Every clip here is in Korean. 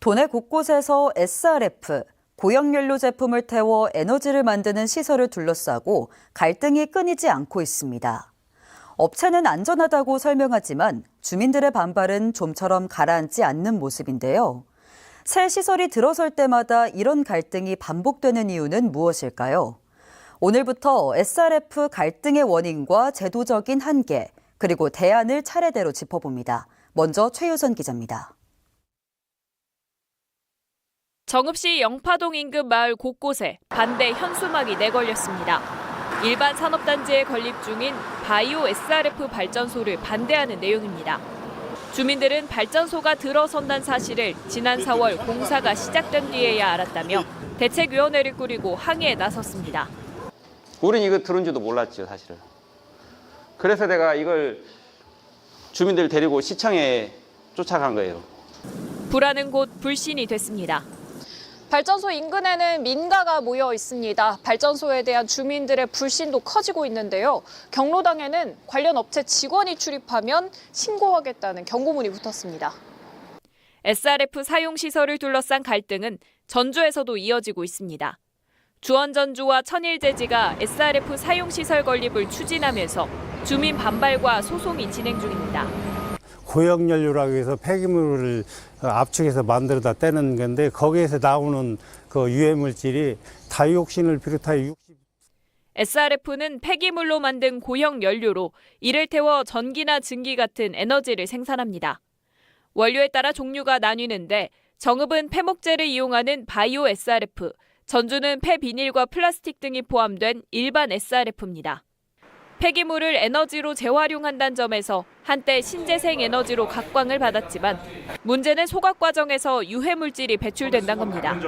도내 곳곳에서 SRF, 고형연료 제품을 태워 에너지를 만드는 시설을 둘러싸고 갈등이 끊이지 않고 있습니다. 업체는 안전하다고 설명하지만 주민들의 반발은 좀처럼 가라앉지 않는 모습인데요. 새 시설이 들어설 때마다 이런 갈등이 반복되는 이유는 무엇일까요? 오늘부터 SRF 갈등의 원인과 제도적인 한계, 그리고 대안을 차례대로 짚어봅니다. 먼저 최유선 기자입니다. 정읍시 영파동 인근 마을 곳곳에 반대 현수막이 내걸렸습니다. 일반 산업단지에 건립 중인 바이오 SRF 발전소를 반대하는 내용입니다. 주민들은 발전소가 들어선다는 사실을 지난 4월 공사가 시작된 뒤에야 알았다며 대책위원회를 꾸리고 항의에 나섰습니다. 우린 이거 들은 줄도 몰랐죠, 사실은. 그래서 내가 이걸 주민들 데리고 시청에 쫓아간 거예요. 불안은 곧 불신이 됐습니다. 발전소 인근에는 민가가 모여 있습니다. 발전소에 대한 주민들의 불신도 커지고 있는데요. 경로당에는 관련 업체 직원이 출입하면 신고하겠다는 경고문이 붙었습니다. SRF 사용시설을 둘러싼 갈등은 전주에서도 이어지고 있습니다. 주원전주와 천일제지가 SRF 사용시설 건립을 추진하면서 주민 반발과 소송이 진행 중입니다. 고형연료라고 해서 폐기물을 압축해서 만들어다 떼는 건데 거기에서 나오는 그 유해물질이 다이옥신을 비롯하여 SRF는 폐기물로 만든 고형 연료로 이를 태워 전기나 증기 같은 에너지를 생산합니다. 원료에 따라 종류가 나뉘는데 정읍은 폐목재를 이용하는 바이오 SRF, 전주는 폐비닐과 플라스틱 등이 포함된 일반 SRF입니다. 폐기물을 에너지로 재활용한다는 점에서 한때 신재생 에너지로 각광을 받았지만 문제는 소각 과정에서 유해물질이 배출된다는 겁니다.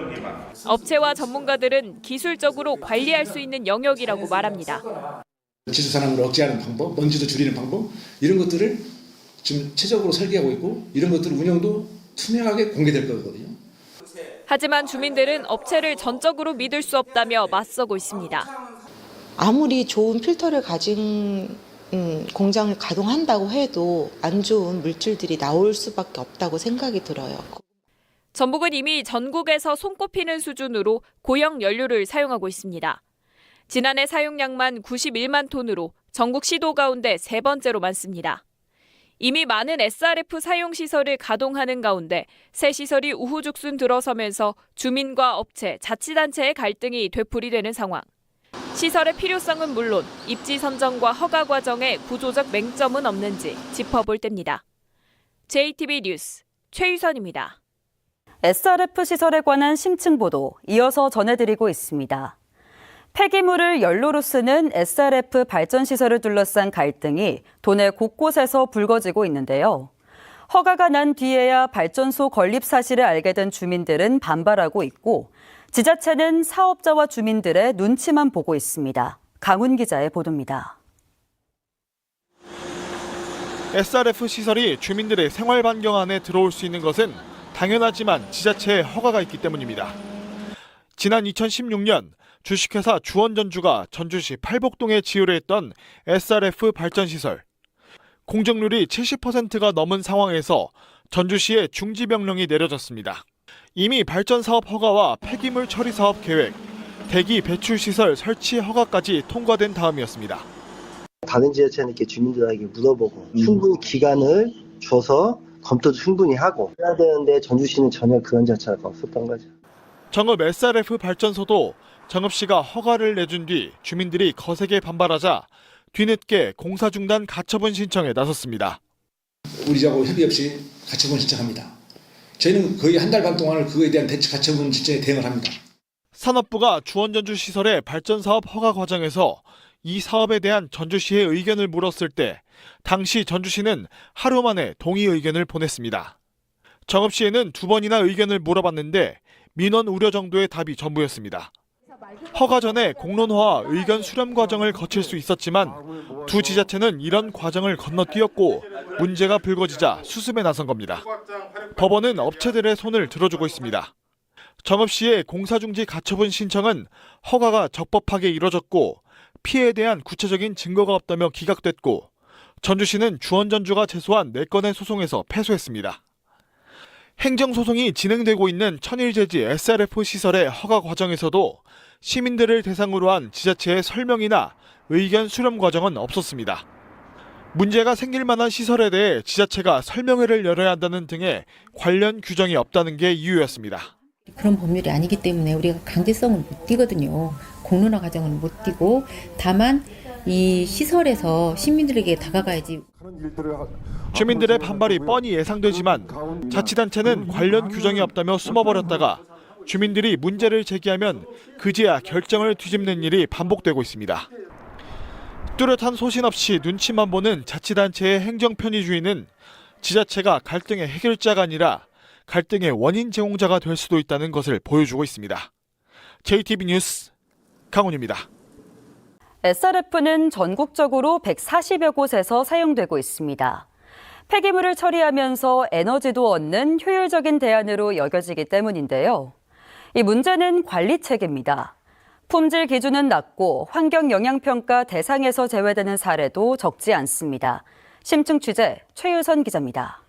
업체와 전문가들은 기술적으로 관리할 수 있는 영역이라고 말합니다. 지수산업을 억제하는 방법, 먼지도 줄이는 방법 이런 것들을 지금 체적으로 설계하고 있고 이런 것들 운영도 투명하게 공개될 거거든요. 하지만 주민들은 업체를 전적으로 믿을 수 없다며 맞서고 있습니다. 아무리 좋은 필터를 가진 공장을 가동한다고 해도 안 좋은 물질들이 나올 수밖에 없다고 생각이 들어요. 전북은 이미 전국에서 손꼽히는 수준으로 고형 연료를 사용하고 있습니다. 지난해 사용량만 91만 톤으로 전국 시도 가운데 세 번째로 많습니다. 이미 많은 SRF 사용시설을 가동하는 가운데 새 시설이 우후죽순 들어서면서 주민과 업체, 자치단체의 갈등이 되풀이되는 상황. 시설의 필요성은 물론 입지 선정과 허가 과정에 구조적 맹점은 없는지 짚어볼 때입니다. JTB 뉴스 최유선입니다. SRF 시설에 관한 심층 보도 이어서 전해드리고 있습니다. 폐기물을 연료로 쓰는 SRF 발전시설을 둘러싼 갈등이 도내 곳곳에서 불거지고 있는데요. 허가가 난 뒤에야 발전소 건립 사실을 알게 된 주민들은 반발하고 있고 지자체는 사업자와 주민들의 눈치만 보고 있습니다. 강훈 기자의 보도입니다. SRF 시설이 주민들의 생활 반경 안에 들어올 수 있는 것은 당연하지만 지자체의 허가가 있기 때문입니다. 지난 2016년 주식회사 주원전주가 전주시 팔복동에 지으려 했던 SRF 발전시설. 공정률이 70%가 넘은 상황에서 전주시에 중지 명령이 내려졌습니다. 이미 발전사업 허가와 폐기물 처리 사업 계획, 대기 배출시설 설치 허가까지 통과된 다음이었습니다. 다른 지자체는 이렇게 주민들에게 물어보고 충분히 기간을 줘서 검토도 충분히 하고 해야 되는데 전주시는 전혀 그런 자체가 없었던 거죠. 정읍 SRF 발전소도 정읍시가 허가를 내준 뒤 주민들이 거세게 반발하자 뒤늦게 공사 중단 가처분 신청에 나섰습니다. 우리하고 협의 없이 가처분 신청합니다. 저희는 거의 한 달 반 동안을 그거에 대한 가처분 신청에 대응을 합니다. 산업부가 주원전주 시설의 발전사업 허가 과정에서 이 사업에 대한 전주시의 의견을 물었을 때 당시 전주시는 하루 만에 동의 의견을 보냈습니다. 정읍시에는 2번이나 의견을 물어봤는데 민원 우려 정도의 답이 전부였습니다. 허가 전에 공론화와 의견 수렴 과정을 거칠 수 있었지만 두 지자체는 이런 과정을 건너뛰었고 문제가 불거지자 수습에 나선 겁니다. 법원은 업체들의 손을 들어주고 있습니다. 정읍시의 공사중지 가처분 신청은 허가가 적법하게 이뤄졌고 피해에 대한 구체적인 증거가 없다며 기각됐고 전주시는 주원전주가 제소한 4건의 소송에서 패소했습니다. 행정소송이 진행되고 있는 천일제지 SRF 시설의 허가 과정에서도 시민들을 대상으로 한 지자체의 설명이나 의견 수렴 과정은 없었습니다. 문제가 생길 만한 시설에 대해 지자체가 설명회를 열어야 한다는 등의 관련 규정이 없다는 게 이유였습니다. 그런 법률이 아니기 때문에 우리가 강제성을 못 띠거든요. 공론화 과정을 못 띠고 다만 이 시설에서 시민들에게 다가가야지. 주민들의 반발이 뻔히 예상되지만 자치단체는 관련 규정이 없다며 숨어버렸다가 주민들이 문제를 제기하면 그제야 결정을 뒤집는 일이 반복되고 있습니다. 뚜렷한 소신 없이 눈치만 보는 자치단체의 행정편의주의는 지자체가 갈등의 해결자가 아니라 갈등의 원인 제공자가 될 수도 있다는 것을 보여주고 있습니다. JTB 뉴스 강훈입니다. SRF는 전국적으로 140여 곳에서 사용되고 있습니다. 폐기물을 처리하면서 에너지도 얻는 효율적인 대안으로 여겨지기 때문인데요. 이 문제는 관리 체계입니다. 품질 기준은 낮고 환경영향평가 대상에서 제외되는 사례도 적지 않습니다. 심층 취재 최유선 기자입니다.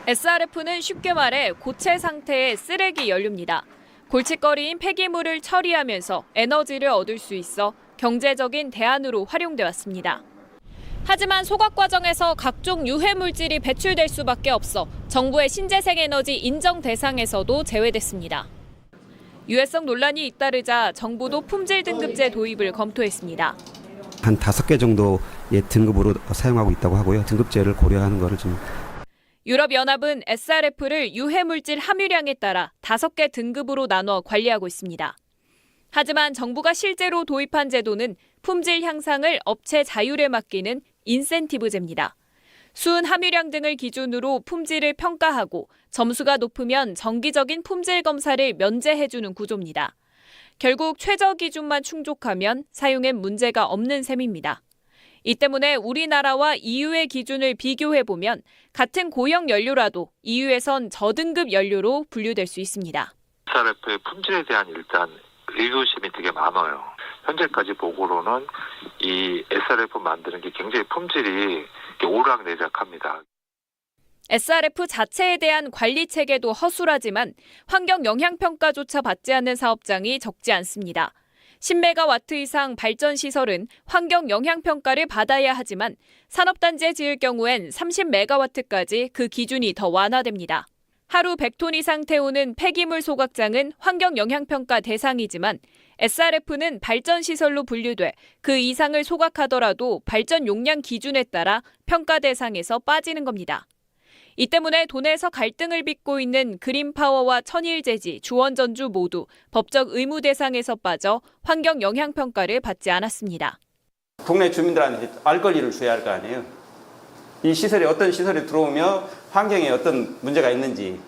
SRF는 쉽게 말해 고체 상태의 쓰레기 연료입니다. 골칫거리인 폐기물을 처리하면서 에너지를 얻을 수 있어 경제적인 대안으로 활용돼 왔습니다. 하지만 소각 과정에서 각종 유해 물질이 배출될 수밖에 없어 정부의 신재생에너지 인정 대상에서도 제외됐습니다. 유해성 논란이 잇따르자 정부도 품질 등급제 도입을 검토했습니다. 한 5개 정도의 등급으로 사용하고 있다고 하고요. 등급제를 고려하는 것을 좀. 유럽연합은 SRF를 유해물질 함유량에 따라 5개 등급으로 나눠 관리하고 있습니다. 하지만 정부가 실제로 도입한 제도는 품질 향상을 업체 자율에 맡기는 인센티브제입니다. 수은 함유량 등을 기준으로 품질을 평가하고 점수가 높으면 정기적인 품질 검사를 면제해주는 구조입니다. 결국 최저 기준만 충족하면 사용엔 문제가 없는 셈입니다. 이 때문에 우리나라와 EU의 기준을 비교해보면 같은 고형 연료라도 EU에선 저등급 연료로 분류될 수 있습니다. SRF의 품질에 대한 일단 의구심이 되게 많아요. 현재까지 보고로는 이 SRF 만드는 게 굉장히 품질이 오락내락합니다. SRF 자체에 대한 관리 체계도 허술하지만 환경 영향평가조차 받지 않는 사업장이 적지 않습니다. 10메가와트 이상 발전 시설은 환경 영향평가를 받아야 하지만 산업단지에 지을 경우엔 30메가와트까지 그 기준이 더 완화됩니다. 하루 100톤 이상 태우는 폐기물 소각장은 환경 영향평가 대상이지만 SRF는 발전 시설로 분류돼 그 이상을 소각하더라도 발전 용량 기준에 따라 평가 대상에서 빠지는 겁니다. 이 때문에 도내에서 갈등을 빚고 있는 그린파워와 천일제지, 주원전주 모두 법적 의무 대상에서 빠져 환경 영향평가를 받지 않았습니다. 동네 주민들한테 알 권리를 줘야 할 거 아니에요. 이 시설에 어떤 시설이 들어오며 환경에 어떤 문제가 있는지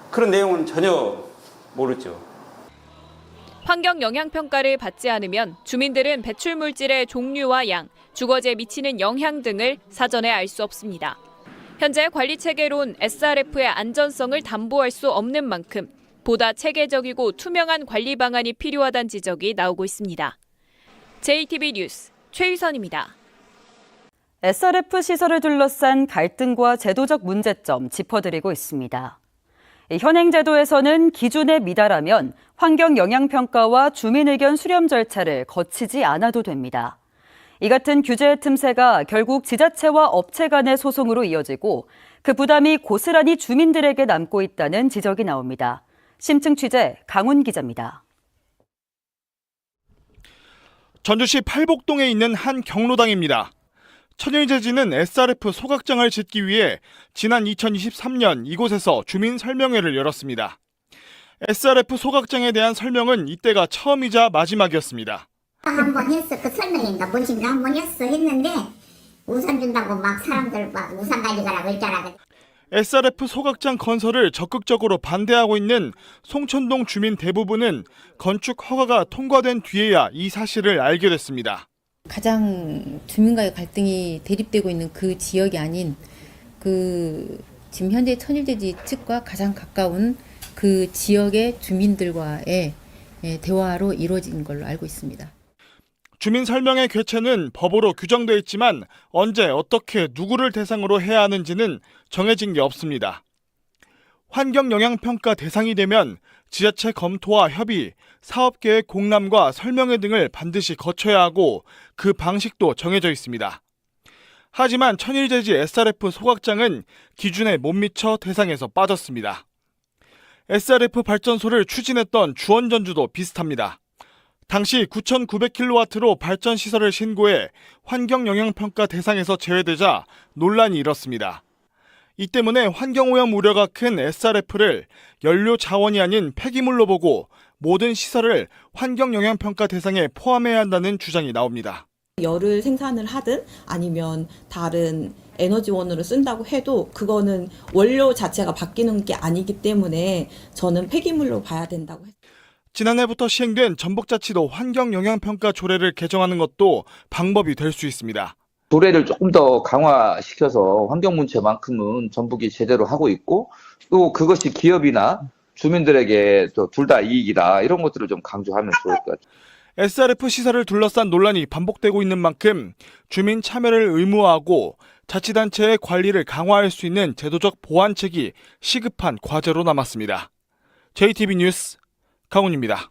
그런 내용은 전혀 모르죠. 환경 영향평가를 받지 않으면 주민들은 배출물질의 종류와 양, 주거지에 미치는 영향 등을 사전에 알 수 없습니다. 현재 관리체계론 SRF의 안전성을 담보할 수 없는 만큼 보다 체계적이고 투명한 관리 방안이 필요하다는 지적이 나오고 있습니다. JTB 뉴스 최유선입니다. SRF 시설을 둘러싼 갈등과 제도적 문제점 짚어드리고 있습니다. 현행 제도에서는 기준에 미달하면 환경 영향평가와 주민 의견 수렴 절차를 거치지 않아도 됩니다. 이 같은 규제의 틈새가 결국 지자체와 업체 간의 소송으로 이어지고 그 부담이 고스란히 주민들에게 남고 있다는 지적이 나옵니다. 심층 취재 강훈 기자입니다. 전주시 팔복동에 있는 한 경로당입니다. 천일제지는 SRF 소각장을 짓기 위해 지난 2023년 이곳에서 주민 설명회를 열었습니다. SRF 소각장에 대한 설명은 이때가 처음이자 마지막이었습니다. 한번 했어. 그 설명인가 뭔지인가 한번 했는데 우산 준다고 막 사람들 막 우산 가져가라고 했잖아. SRF 소각장 건설을 적극적으로 반대하고 있는 송천동 주민 대부분은 건축 허가가 통과된 뒤에야 이 사실을 알게 됐습니다. 가장 주민과의 갈등이 대립되고 있는 그 지역이 아닌 그 지금 현재 천일제지 측과 가장 가까운 그 지역의 주민들과의 대화로 이루어진 걸로 알고 있습니다. 주민 설명의 개최는 법으로 규정돼 있지만 언제 어떻게 누구를 대상으로 해야 하는지는 정해진 게 없습니다. 환경영향평가 대상이 되면 지자체 검토와 협의, 사업계획 공람과 설명회 등을 반드시 거쳐야 하고 그 방식도 정해져 있습니다. 하지만 천일제지 SRF 소각장은 기준에 못 미쳐 대상에서 빠졌습니다. SRF 발전소를 추진했던 주원전주도 비슷합니다. 당시 9,900kW로 발전시설을 신고해 환경영향평가 대상에서 제외되자 논란이 일었습니다. 이 때문에 환경오염 우려가 큰 SRF를 연료 자원이 아닌 폐기물로 보고 모든 시설을 환경영향평가 대상에 포함해야 한다는 주장이 나옵니다. 열을 생산을 하든 아니면 다른 에너지원으로 쓴다고 해도 그거는 원료 자체가 바뀌는 게 아니기 때문에 저는 폐기물로 봐야 된다고 했습니다. 지난해부터 시행된 전북자치도 환경영향평가 조례를 개정하는 것도 방법이 될 수 있습니다. 조례를 조금 더 강화시켜서 환경 문제만큼은 전북이 제대로 하고 있고 또 그것이 기업이나 주민들에게 또 둘 다 이익이다 이런 것들을 좀 강조하면 좋을 것 같아요. SRF 시설을 둘러싼 논란이 반복되고 있는 만큼 주민 참여를 의무화하고 자치단체의 관리를 강화할 수 있는 제도적 보완책이 시급한 과제로 남았습니다. JTB 뉴스 강훈입니다.